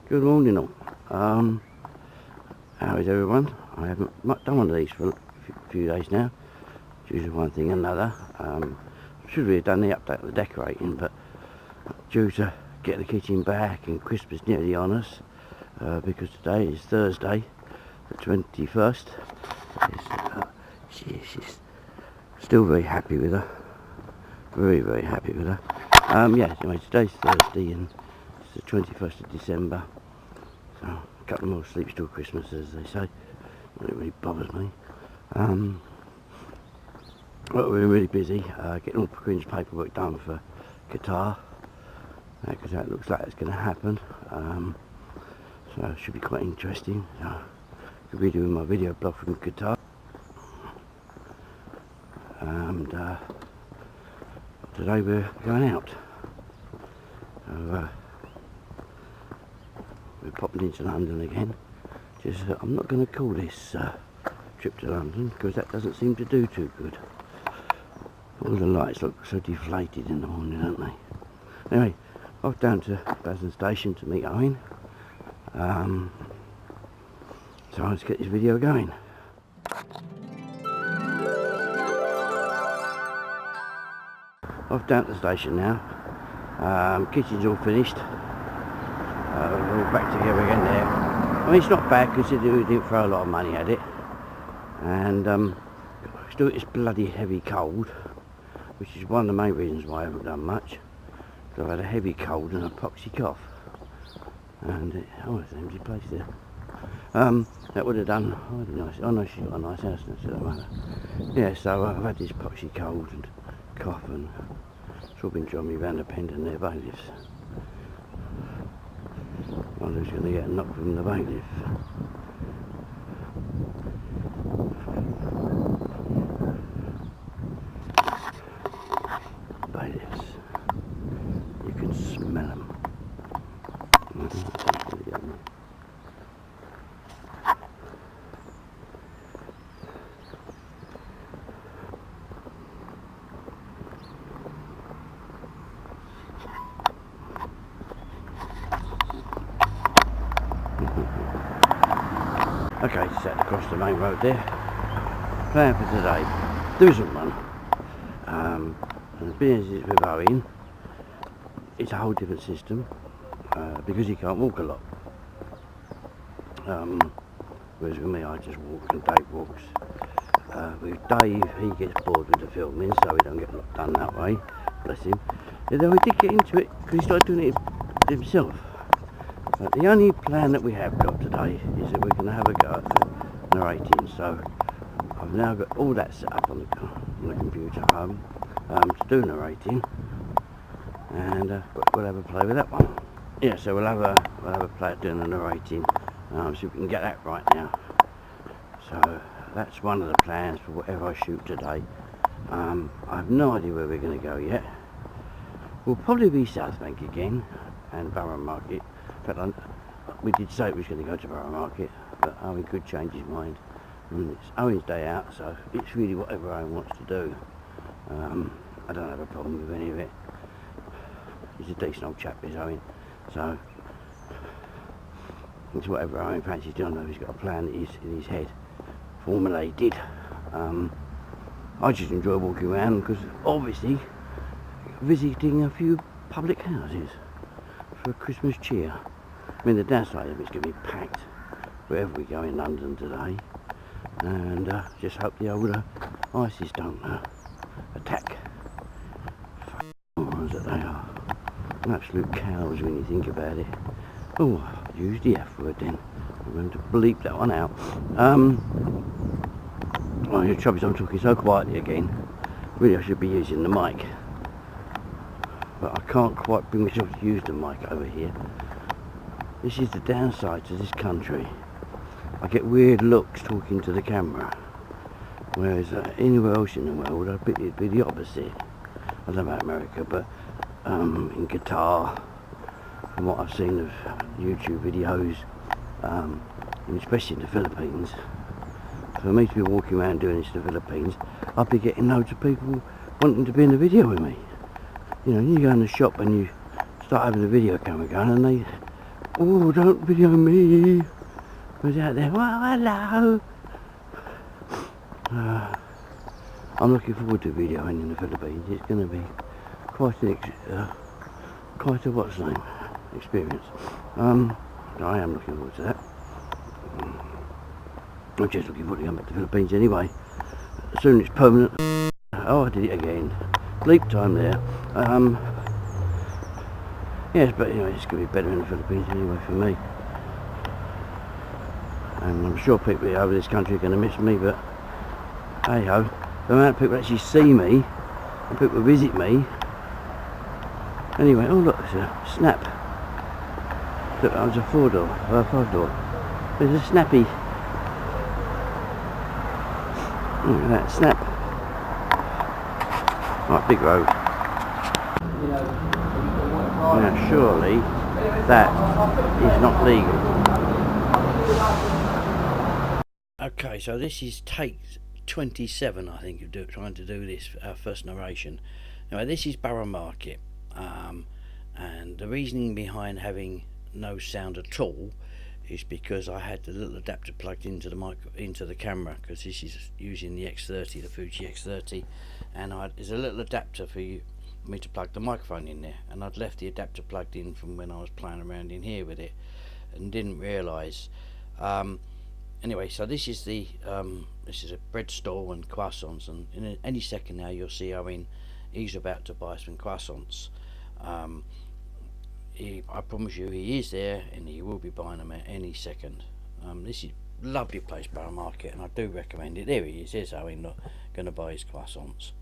Good morning all. How is everyone? I haven't done one of these for a few days now, due to one thing and another. Should really have done the update of the decorating, but due to get the kitchen back and Christmas nearly on us, because today is Thursday, the 21st. She's still very happy with her. Very happy with her. Yeah, anyway, today's Thursday and it's the 21st of December. So, a couple more sleeps till Christmas, as they say. It really bothers me. But we're really busy getting all Quinn's paperwork done for Qatar, because that looks like it's going to happen. So it should be quite interesting. So, could be doing my video blog from Qatar. And today we're going out. So, we're popping into London again. Just I'm not going to call this trip to London because that doesn't seem to do too good. All the lights look so deflated in the morning, don't they? Anyway, off down to Basildon Station to meet Owen. So let's get this video going. Off down to the station now. Kitchen's all finished. We're all back together again there. I mean, it's not bad considering we didn't throw a lot of money at it. And still it's bloody heavy cold, which is one of the main reasons why I haven't done much. So I've had a heavy cold and a poxy cough. And it's an empty place there. That would have done. Oh, nice. Oh no, she's got a nice house next to the mother. Yeah, so I've had this poxy cold and cough, and it's all been driving me round the Pendant there, bailiffs. I wonder who's going to get a knock from the bailiff. Bailiffs. You can smell them. Okay, set across the main road there. Plan for today, do some run. And the business is with Owen, it's a whole different system, because he can't walk a lot. Whereas with me, I just walk and Dave walks. With Dave, he gets bored with the filming, so he don't get a lot done that way, bless him. Although he did get into it, because he started doing it himself. But the only plan that we have got today is that we're going to have a go at narrating. So I've now got all that set up on the computer at home to do narrating, and we'll have a play with that one. Yeah, so we'll have a play at doing the narrating. See if we can get that right now. So that's one of the plans for whatever I shoot today. I have no idea where we're going to go yet. We'll probably be South Bank again and Borough Market. But we did say we was going to go to Borough Market, but Owen could change his mind. And it's Owen's day out, so it's really whatever Owen wants to do. I don't have a problem with any of it. He's a decent old chap, is Owen. So it's whatever Owen fancies doing. I know he's got a plan that he's in his head formulated. I just enjoy walking around because obviously visiting a few public houses for Christmas cheer. I mean, the downside of it's going to be packed wherever we go in London today, and just hope the old ISIS don't attack. Morons that they are. Absolute cowards when you think about it. Oh, I used the F word then. I'm going to bleep that one out. Well, the trouble is I'm talking so quietly again. Really, I should be using the mic. But I can't quite bring myself to use the mic over here. This is the downside to this country. I get weird looks talking to the camera, whereas anywhere else in the world it'd be the opposite. I don't know about America, but in Qatar, from what I've seen of YouTube videos, and especially in the Philippines, for me to be walking around doing this in the Philippines, I'd be getting loads of people wanting to be in the video with me. You know, you go in the shop and you start having a video camera going, and Oh, don't video me. Who's out there? Well, hello. I'm looking forward to videoing in the Philippines. It's going to be quite a what's name experience. I am looking forward to that. I'm just looking forward to going back to the Philippines anyway. As soon as it's permanent. Oh, I did it again. Sleep time there. Yes, but anyway, it's going to be better in the Philippines anyway for me. And I'm sure people over this country are going to miss me, but hey ho, the amount of people actually see me and people visit me. Anyway, oh look, it's a snap. Look, that was a 5-door. There's a snappy. Look at that, snap. Right, big road. Now surely that is not legal. Okay, so this is take 27, I think, of trying to do this, our first narration. Now this is Borough Market, and the reasoning behind having no sound at all is because I had the little adapter plugged into the camera, because this is using the X30, the Fuji X30, and there's a little adapter for me to plug the microphone in there, and I'd left the adapter plugged in from when I was playing around in here with it and didn't realise. Anyway, so this is a bread stall and croissants, and in any second now you'll see Owen, he's about to buy some croissants. I promise you he is there, and he will be buying them at any second. This is a lovely place, Borough Market, and I do recommend it. There he is, there's Owen going to buy his croissants.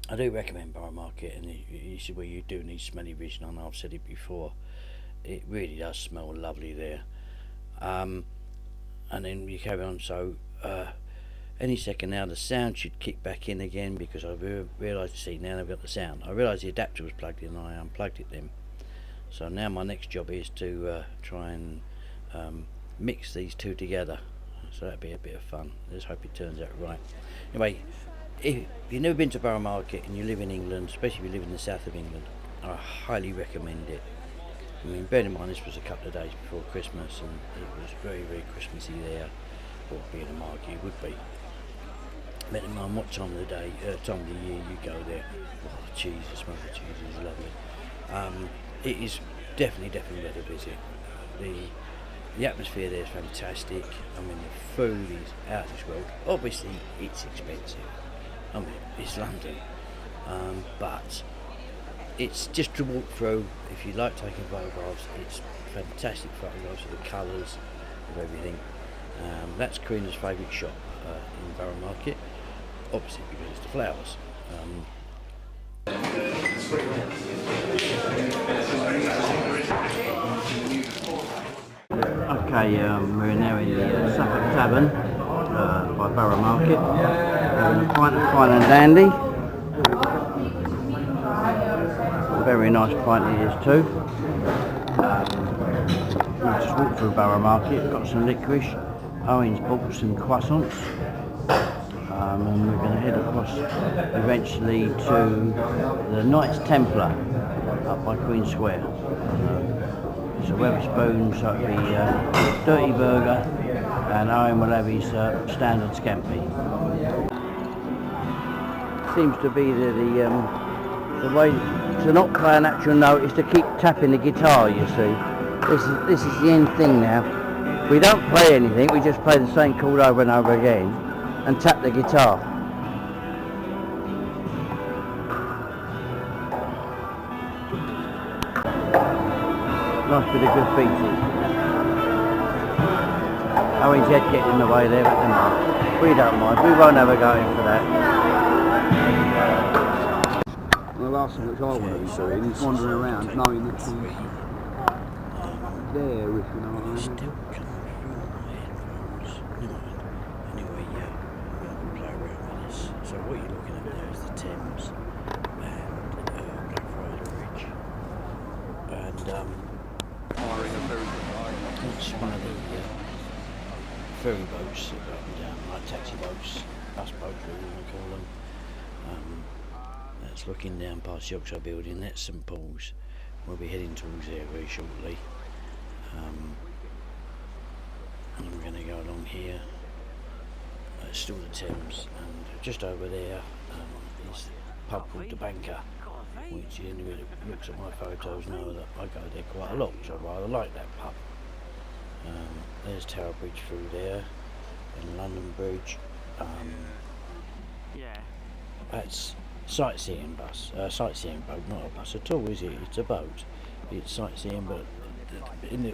I do recommend Borough Market, and this is where you do need smelly vision. I know I've said it before, it really does smell lovely there. And then you carry on, so any second now the sound should kick back in again, because I realised, see, now I've got the sound. I realised the adapter was plugged in and I unplugged it then. So now my next job is to try and mix these two together, so that'd be a bit of fun. Let's hope it turns out right. Anyway, if you've never been to Borough Market and you live in England, especially if you live in the south of England, I highly recommend it. I mean, bear in mind this was a couple of days before Christmas, and it was very, very Christmassy there. Or being a market, it would be. Bear in mind what time of the day, time of the year you go there. Oh, the cheese, the smell of the cheese is lovely. It is definitely worth a visit. The atmosphere there is fantastic. I mean, the food is out of this world. Obviously, it's expensive. I mean, it's London, but it's just to walk through. If you like taking photographs, it's fantastic photographs of the colours of everything. That's Karina's favourite shop in Borough Market, obviously because it's the flowers. Okay, we're now in the Suffolk Tavern by Borough Market. Quite a fine and dandy. Very nice pint it is too. We'll just walk through Borough Market, got some licorice. Owen's bought some croissants. And we're going to head across eventually to the Knights Templar up by Queen Square. It's a Wetherspoon, so it'll be dirty burger, and Owen will have his standard scampi. Seems to be the way to not play an actual note is to keep tapping the guitar, you see. This is the end thing now. We don't play anything, we just play the same chord over and over again and tap the guitar. Nice bit of graffiti. Owen's head getting in the way there, but never mind. We don't mind, we won't ever go in for that. The last thing which I want to be doing is wandering around knowing that she's there, if you know what I mean. Still coming through my headphones. Never mind. Anyway, yeah, I'm going to play around with this. So what you're looking at there is the Thames and Blackfriars Bridge. And it's one of the ferry boats that go up and down, like taxi boats, bus boats, whatever you want to call them. That's looking down past the Yorkshire Building. That's St Paul's. we'll be heading towards there very shortly. And we're going to go along here. It's still the Thames, and just over there is a pub called the Banker, which anybody that looks at my photos know that I go there quite a lot, which I rather like that pub. There's Tower Bridge through there, and London Bridge. That's sightseeing boat, not a bus at all, is it? It's a boat. It's sightseeing, but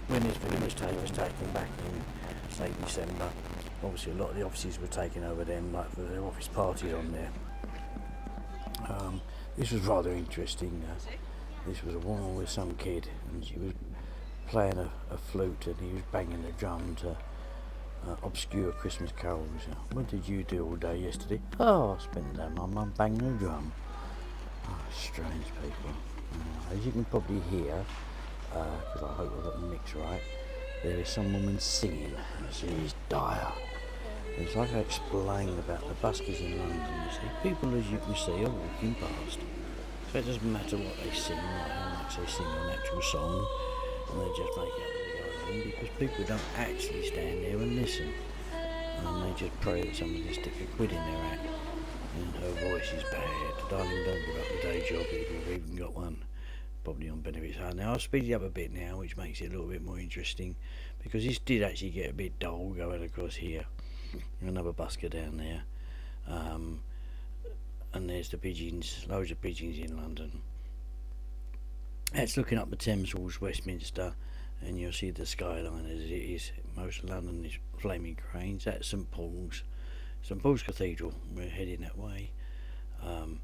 when this video was taken back in late December, obviously a lot of the offices were taken over then, like for their office parties on there. This was rather interesting. This was a woman with some kid, and she was playing a flute, and he was banging the drum to obscure Christmas carols. What did you do all day yesterday? Oh, I spent the day with my mum banging the drum. Oh, strange people. As you can probably hear, because I hope I've got the mix right, there is some woman singing. She's dire. It's like I explained about the buskers in London, you see. People, as you can see, are walking past. So it doesn't matter what they sing, like how much they sing an actual song, and they just make it up as they go along, because people don't actually stand there and listen. And they just pray that somebody will stick a quid in their hat. And her voice is bad. Darling, don't give up the day job if you've even got one. Probably on benefits. Now I'll speed it up a bit now, which makes it a little bit more interesting, because this did actually get a bit dull going across here. Another busker down there, and there's the pigeons, loads of pigeons in London. That's looking up the Thames towards Westminster, and you'll see the skyline as it is. Most of London is flaming cranes. That's St Paul's Cathedral. We're heading that way, and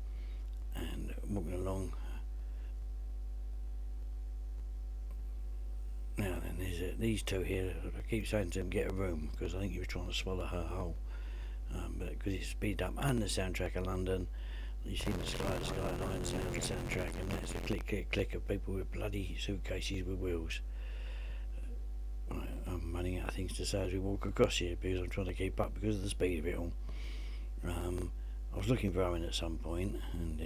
walking along. Now then, there's these two here. I keep saying to them, get a room, because I think he was trying to swallow her whole. But because it's speed up, and the soundtrack of London, you see the skyline sound, the soundtrack, and that's the click, click, click of people with bloody suitcases with wheels. Right, I'm running out of things to say as we walk across here, because I'm trying to keep up because of the speed of it all. I was looking for Owen at some point, and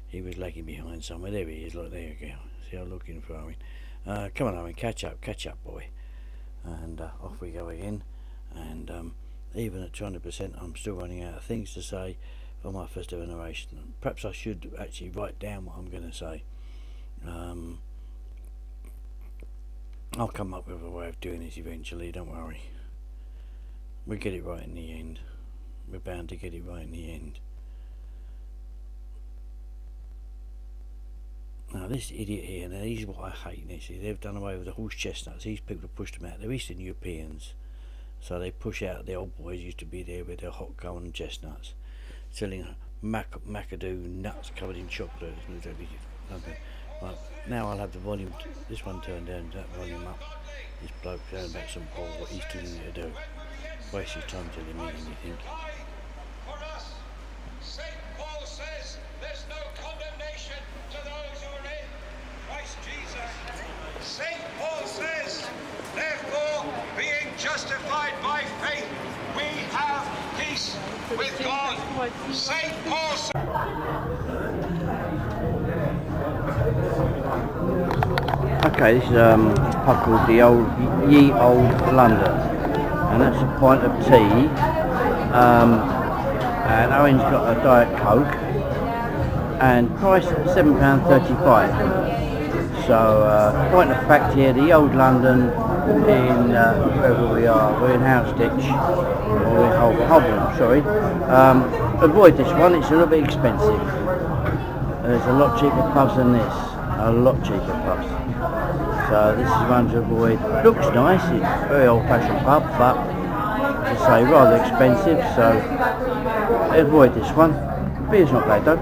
he was lagging behind somewhere. There he is, look, there you go. See, I'm looking for Owen. Come on, Owen, catch up, boy. And off we go again. And even at 200%, I'm still running out of things to say for my first ever narration. Perhaps I should actually write down what I'm going to say. I'll come up with a way of doing this eventually, don't worry. We'll get it right in the end. We're bound to get it right in the end. Now this idiot here, now this is what I hate. They've done away with the horse chestnuts. These people have pushed them out. They're Eastern Europeans, so they push out the old boys used to be there with their hot golden chestnuts, selling macadoo nuts covered in chocolate. Right, now I'll have the volume, this one turned down, that volume up. This bloke going about St Paul, what he's telling me to do. Waste his time telling me anything. For us, St Paul says there's no condemnation to those who are in Christ Jesus. St Paul says, therefore, being justified by faith, we have peace with God. St Paul says... Okay, this is a pub called Ye Old London, and that's a pint of tea, and Owen's got a Diet Coke, and price at £7.35. So, point of fact here, the Old London in wherever we are, we're in Houndsditch, or in Holborn, sorry. Avoid this one, it's a little bit expensive. There's a lot cheaper pubs than this, a lot cheaper pubs. So this is one to avoid. Looks nice, it's a very old-fashioned pub, but as I say, rather expensive, so avoid this one. Beer's not bad though.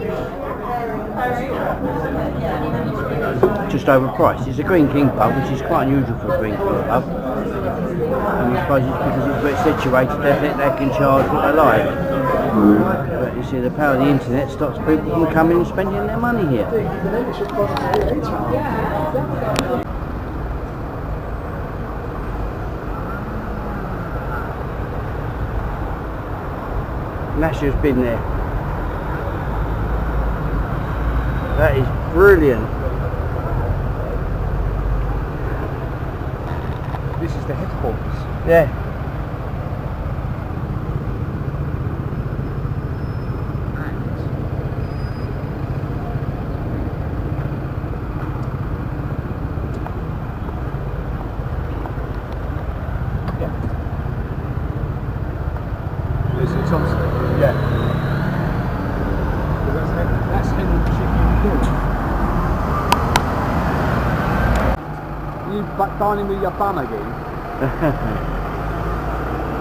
Just overpriced. It's a Green King pub, which is quite unusual for a Green King pub. And I suppose it's because it's where it's situated, they can charge what they like. But you see, the power of the internet stops people from coming and spending their money here. Nasher's been there. That is brilliant. is the headquarters. Yeah. This is Somerset. Yeah. That's Henry Chicken. You back dining with your bum again?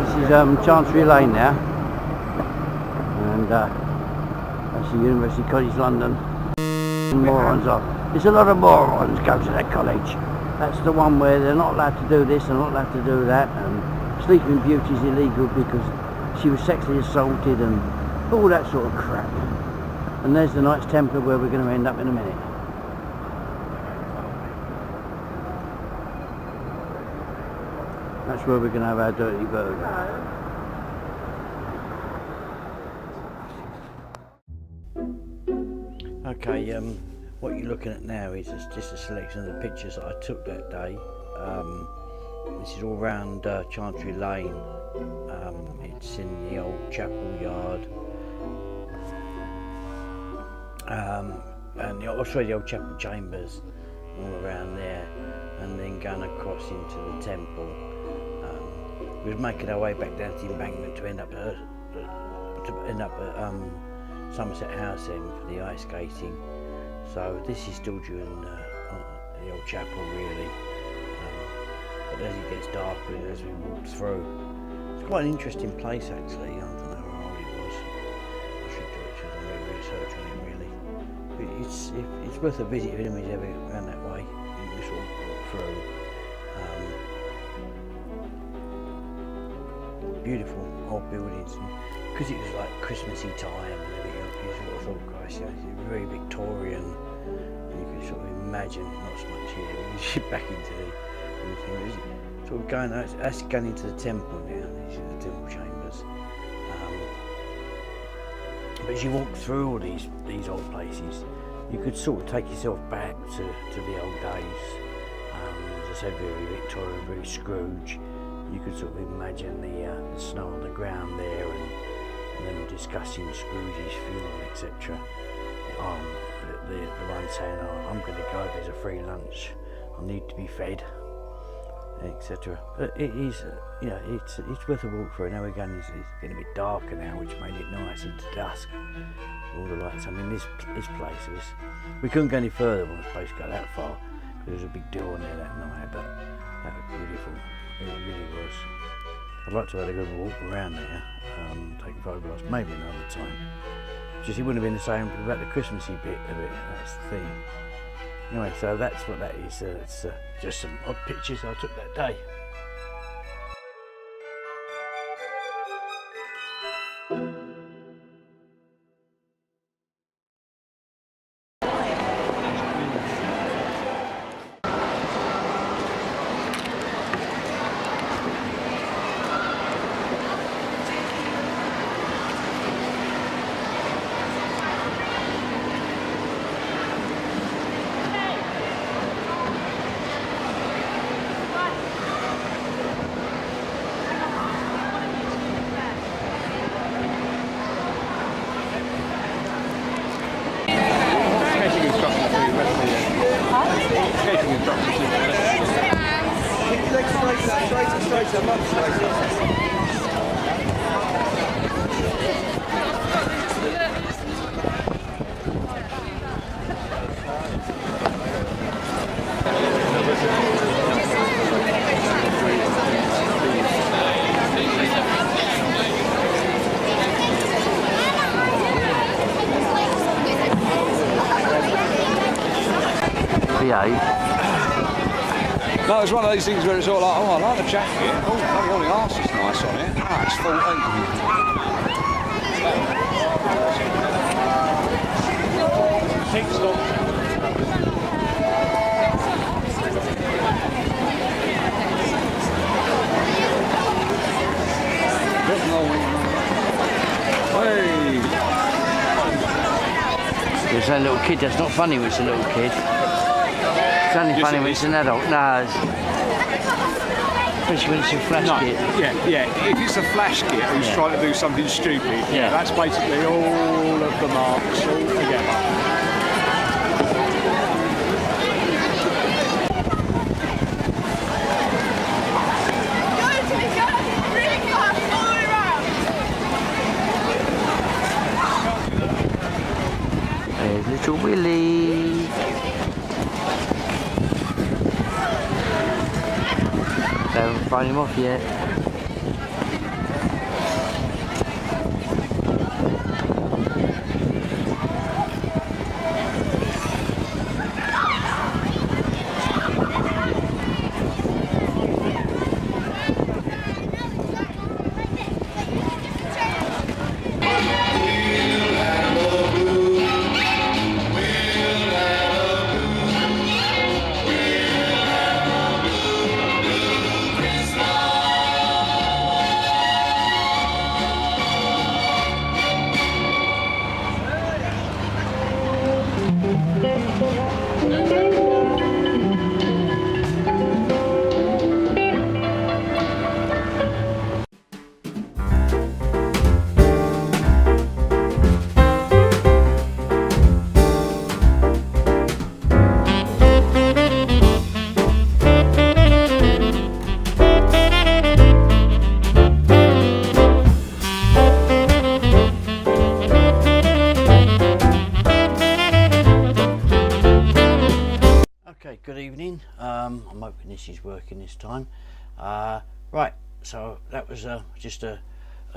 This is Chancery Lane now, and that's the University College London. Morons are. There's a lot of morons go to that college. That's the one where they're not allowed to do this and not allowed to do that, and Sleeping Beauty is illegal because she was sexually assaulted and all that sort of crap. And there's the Knights Templar where we're going to end up in a minute. That's where we're going to have our dirty burger. Okay, what you're looking at now is just a selection of the pictures that I took that day. This is all round Chancery Lane. It's in the old chapel yard. And the old chapel chambers all around there, and then going across into the temple. We was making our way back down to the embankment to end up at Somerset House end for the ice skating. So this is still during the old chapel really, but as it gets darker as we walk through, it's quite an interesting place actually. I don't know how old it was. I should do a research on it really. But it's worth a visit if anybody's ever around that way. You just sort of walk through. Beautiful old buildings, and because it was like Christmassy time and everything else, you sort of thought, Christ, it's very Victorian, and you could sort of imagine, not so much here, but you back into the thing, sort of going, that's going into the temple now, these are the temple chambers. But as you walk through all these old places, you could sort of take yourself back to the old days. As I said, very Victorian, very Scrooge. You could sort of imagine the snow on the ground there, and them discussing Scrooge's funeral, etc. The one saying, "Oh, I'm going to go. There's a free lunch. I need to be fed," etc. But it is, it's worth a walk through. Now again, it's getting a bit darker now, which made it nice into dusk. All the lights. I mean, this place was. We couldn't go any further. We weren't supposed to go that far. There was a big door in there that night, but that was beautiful. It really was. I'd like to have a good walk around there, taking photographs, maybe another time. Just it wouldn't have been the same without the Christmassy bit of it, that's the thing. Anyway, so that's what that is. It's just some odd pictures I took that day. No, it's one of these things where it's all like, oh, I like the jacket. Oh, bloody hell, the arse is nice on it. Ah, it's 14. Pink stop. Hey! There's that little kid, that's not funny when it's a little kid. It's only funny when it's an adult. No, especially when it's a flash No, kit. yeah. If it's a flash kit who's Yeah. trying to do something stupid, Yeah. that's basically all of the marks all together. There's little Willie. They haven't thrown him off yet. Okay, good evening. I'm hoping this is working this time. Right, so that was just a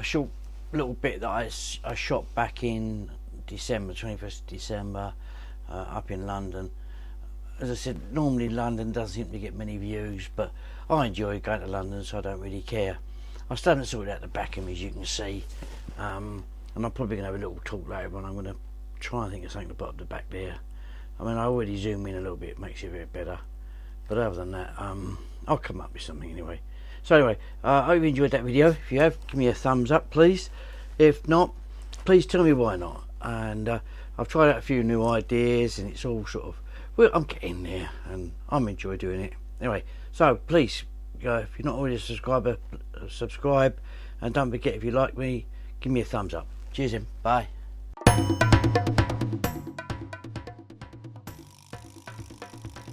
short little bit that I shot back in December, 21st of December, up in London. As I said, normally London doesn't seem to get many views, but I enjoy going to London, so I don't really care. I'm starting to sort out the back of me, as you can see, and I'm probably going to have a little talk later on. I'm going to try and think of something to put up the back there. I mean, I already zoom in a little bit, it makes it a bit better, but other than that, I'll come up with something anyway. So anyway, I hope you enjoyed that video. If you have, give me a thumbs up, please. If not, please tell me why not. And I've tried out a few new ideas, and it's all sort of, well, I'm getting there, and I'm enjoying doing it. Anyway, so please, if you're not already a subscriber, subscribe, and don't forget, if you like me, give me a thumbs up. Cheers, then. Bye.